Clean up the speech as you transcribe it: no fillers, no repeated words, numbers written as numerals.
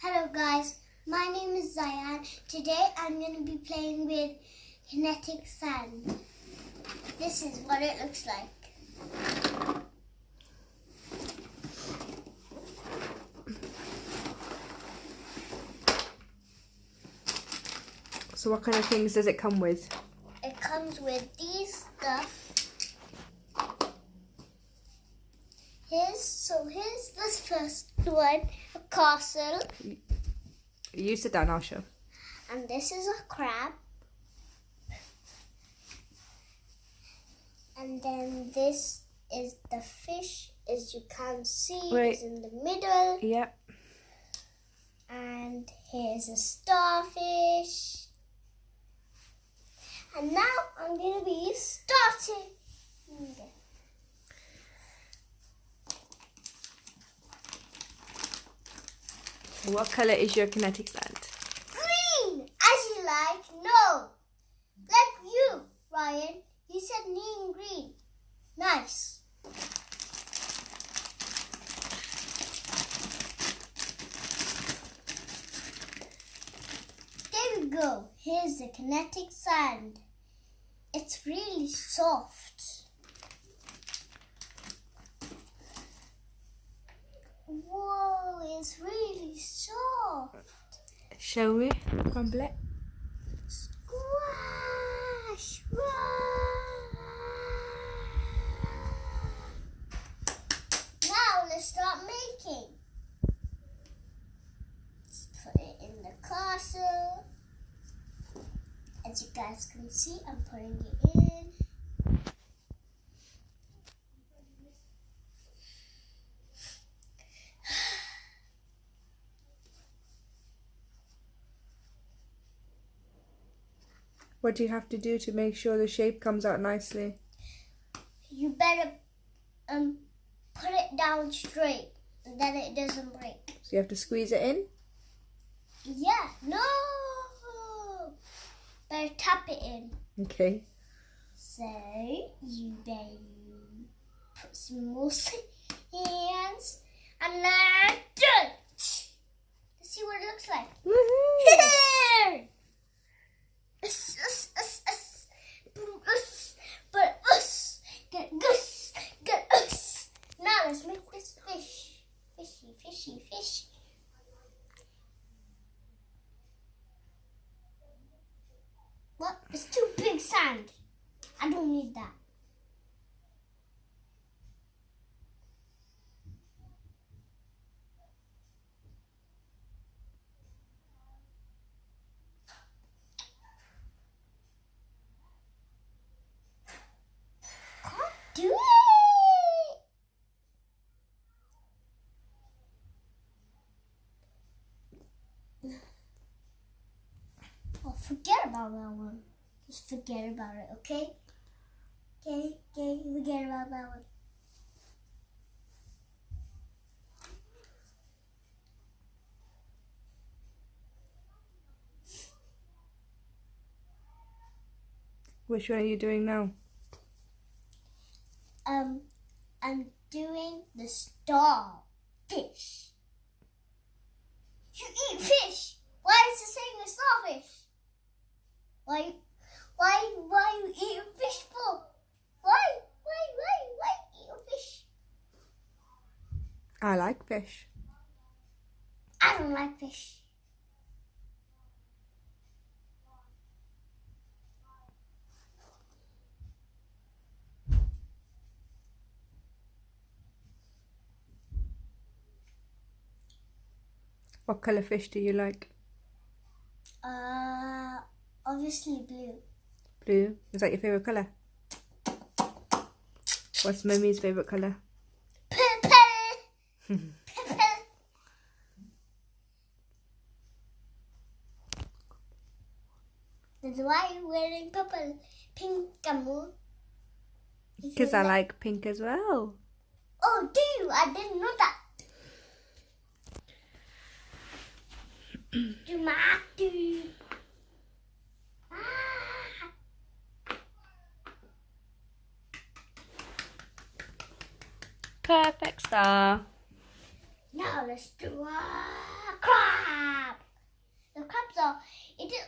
Hello guys, my name is Zayans. Today I'm going to be playing with kinetic sand. This is what it looks like. So what kind of things does it come with? It comes with these stuff. Here's this first one, a castle. You sit down, I'll show. And this is a crab. And then this is the fish, as you can see, is in the middle. Yep. And here's a starfish. And now I'm going to be starting. Okay. What colour is your kinetic sand? Green, as you like. No, like you, Ryan. You said neon green. Nice. There we go. Here's the kinetic sand. It's really soft. Whoa, it's really soft. Show me. Crumble it. Squash! Now let's start making. Let's put it in the castle. As you guys can see, I'm putting it in. What do you have to do to make sure the shape comes out nicely? You better put it down straight, and then it doesn't break. So you have to squeeze it in? Yeah, no! Better tap it in. Okay. So, you better put some more hands, and then done! Let's see what it looks like. Woohoo! Get us. Now let's make this fish. Fishy. What? It's too big sand. I don't need that. Do it! Oh, forget about that one. Just forget about it, okay? Okay, forget about that one. Which one are you doing now? I'm doing the starfish. You eat fish. Why is it saying a starfish? Why you eat a fish for? Why eat a fish? I like fish. I don't like fish. What colour fish do you like? Obviously blue. Blue? Is that your favourite colour? What's Mummy's favourite colour? Purple. That's why you're wearing purple. Pink kamu. Because I like pink as well. Oh, do you? I didn't know that. Tomato. Perfect star. Now let's do a crab. It is